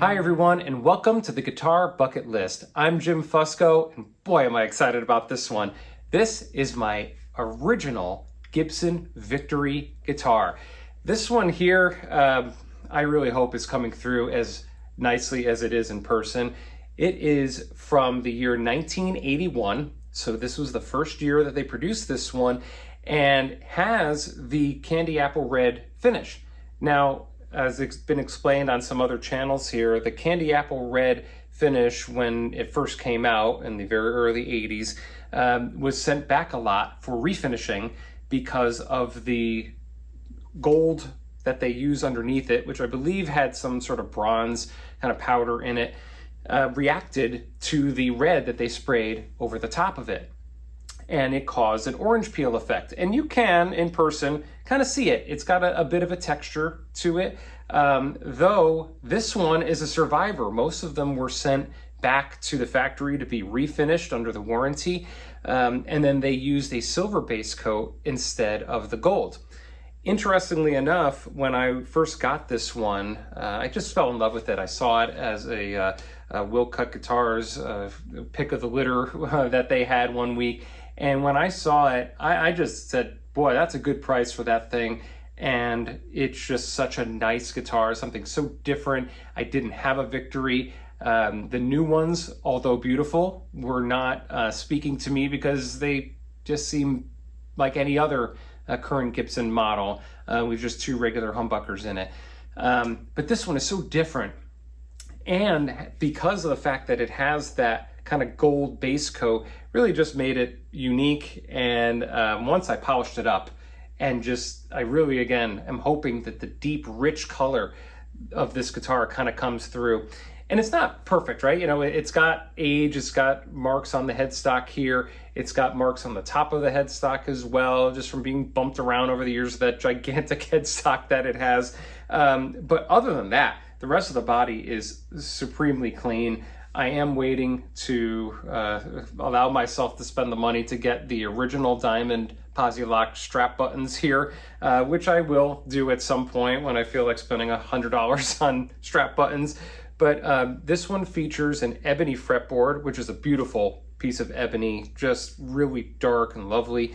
Hi everyone, and welcome to the Guitar Bucket List. I'm Jim Fusco, and boy am I excited about this one. This is my original Gibson Victory guitar. This one here, I really hope is coming through as nicely as it is in person. It is from the year 1981, so this was the first year that they produced this one, and has the candy apple red finish. Now, as it's been explained on some other channels here, the candy apple red finish, when it first came out in the very early 80s, was sent back a lot for refinishing because of the gold that they use underneath it, which I believe had some sort of bronze kind of powder in it, reacted to the red that they sprayed over the top of it. And it caused an orange peel effect. And you can, in person, kind of see it. It's got a bit of a texture to it, though this one is a survivor. Most of them were sent back to the factory to be refinished under the warranty, and then they used a silver base coat instead of the gold. Interestingly enough, when I first got this one, I just fell in love with it. I saw it as a Will Cut Guitars pick of the litter that they had one week. And when I saw it, I just said, boy, that's a good price for that thing. And it's just such a nice guitar, something so different. I didn't have a Victory. The new ones, although beautiful, were not speaking to me because they just seem like any other current Gibson model with just two regular humbuckers in it. But this one is so different. And because of the fact that it has that kind of gold base coat, really just made it unique. And once I polished it up, and just, I really, again, am hoping that the deep, rich color of this guitar kind of comes through. And it's not perfect, right? You know, it's got age, it's got marks on the headstock here, it's got marks on the top of the headstock as well, just from being bumped around over the years of that gigantic headstock that it has. But other than that, the rest of the body is supremely clean. I am waiting to allow myself to spend the money to get the original diamond Posi-Lock strap buttons here, which I will do at some point when I feel like spending $100 on strap buttons. But this one features an ebony fretboard, which is a beautiful piece of ebony, just really dark and lovely.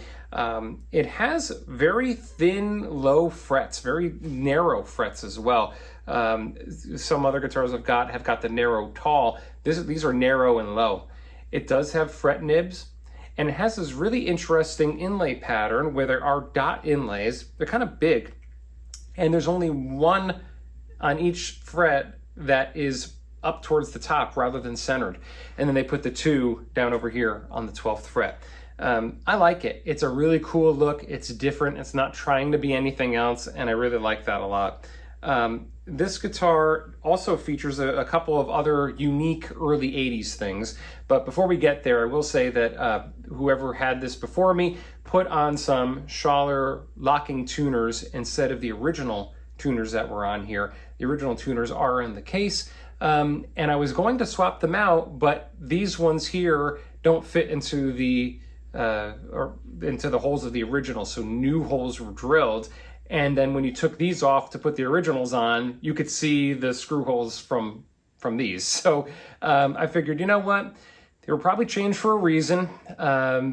It has very thin, low frets, very narrow frets as well. Some other guitars have got the narrow, tall. These are narrow and low. It does have fret nibs, and it has this really interesting inlay pattern where there are dot inlays. They're kind of big, and there's only one on each fret that is up towards the top rather than centered. And then they put the two down over here on the 12th fret. I like it. It's a really cool look. It's different. It's not trying to be anything else, and I really like that a lot. This guitar also features a couple of other unique early 80s things. But before we get there, I will say that whoever had this before me put on some Schaller locking tuners instead of the original tuners that were on here. The original tuners are in the case, and I was going to swap them out, but these ones here don't fit into the holes of the original, so new holes were drilled. And then when you took these off to put the originals on, you could see the screw holes from these. So I figured, you know what? They were probably changed for a reason.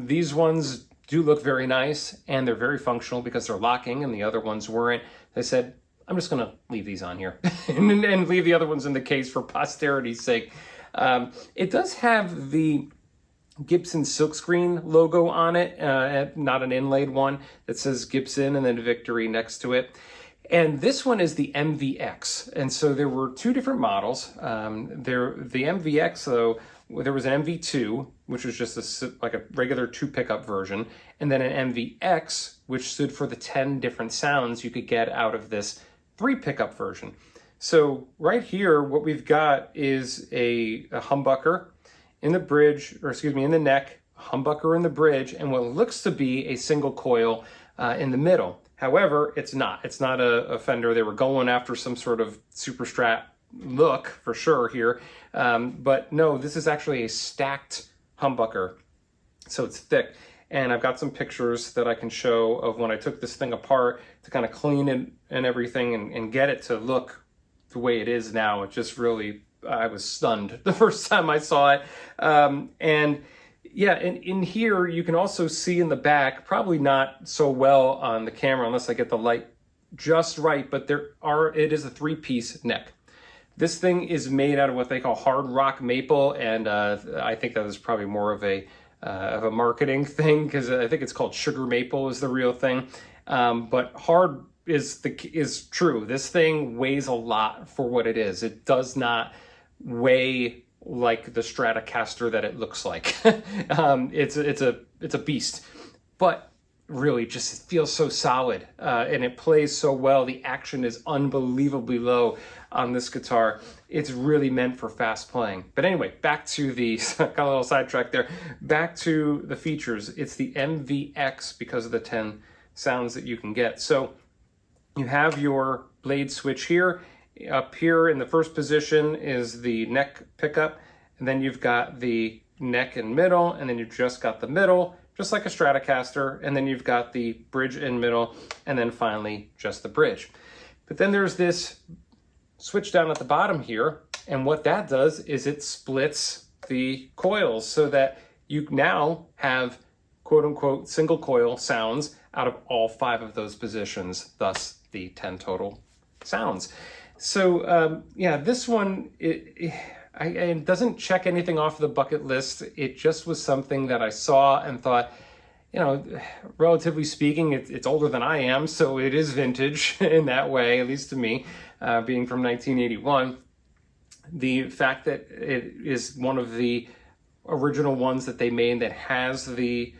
These ones do look very nice, and they're very functional because they're locking, and the other ones weren't. I said, I'm just going to leave these on here and leave the other ones in the case for posterity's sake. It does have the Gibson silkscreen logo on it, not an inlaid one that says Gibson and then Victory next to it. And this one is the MVX. And so there were two different models. The MVX, though, there was an MV2, which was just like a regular two pickup version, and then an MVX, which stood for the 10 different sounds you could get out of this three pickup version. So right here, what we've got is a humbucker in the bridge, or excuse me, in the neck, humbucker in the bridge, and what looks to be a single coil in the middle. However, it's not. It's not a Fender. They were going after some sort of superstrat look for sure here. But no, this is actually a stacked humbucker. So it's thick. And I've got some pictures that I can show of when I took this thing apart to kind of clean it and everything and get it to look the way it is now. It just really I was stunned the first time I saw it. And yeah, and in here you can also see in the back, probably not so well on the camera unless I get the light just right, but it is a 3-piece neck. This thing is made out of what they call hard rock maple, and I think that was probably more of a marketing thing, because I think it's called sugar maple is the real thing. But hard is true. This thing weighs a lot for what it is. It does not weigh like the Stratocaster that it looks like. It's a beast, but really just feels so solid, and it plays so well. The action is unbelievably low on this guitar. It's really meant for fast playing. But anyway, back to the, got a little sidetracked there, back to the features. It's the MVX because of the 10 sounds that you can get. So you have your blade switch here. Up here in the first position is the neck pickup, and then you've got the neck and middle, and then you've just got the middle, just like a Stratocaster, and then you've got the bridge in middle, and then finally just the bridge. But then there's this switch down at the bottom here, and what that does is it splits the coils so that you now have quote-unquote single coil sounds out of all 5 of those positions, thus the 10 total sounds. So yeah, this one, it doesn't check anything off the bucket list. It just was something that I saw and thought, you know, relatively speaking, it's older than I am, so it is vintage in that way, at least to me, being from 1981. The fact that it is one of the original ones that they made that has the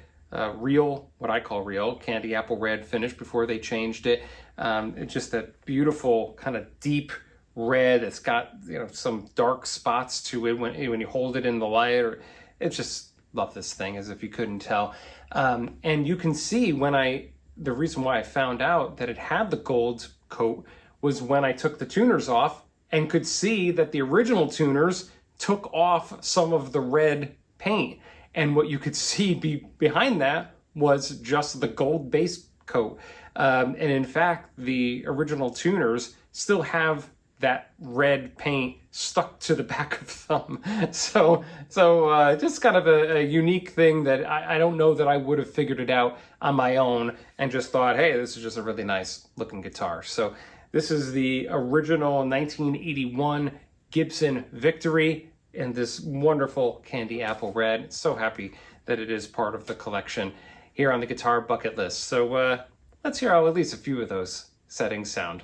real, what I call real, candy apple red finish before they changed it. It's just that beautiful kind of deep red. It's got, you know, some dark spots to it when you hold it in the light. Or it's just, love this thing as if you couldn't tell. And you can see the reason why I found out that it had the gold coat was when I took the tuners off and could see that the original tuners took off some of the red paint. And what you could see behind that was just the gold base coat. And in fact, the original tuners still have that red paint stuck to the back of them. So just kind of a unique thing that I don't know that I would have figured it out on my own and just thought, hey, this is just a really nice looking guitar. So this is the original 1981 Gibson Victory in this wonderful candy apple red. So happy that it is part of the collection here on the Guitar Bucket List. So let's hear how at least a few of those settings sound.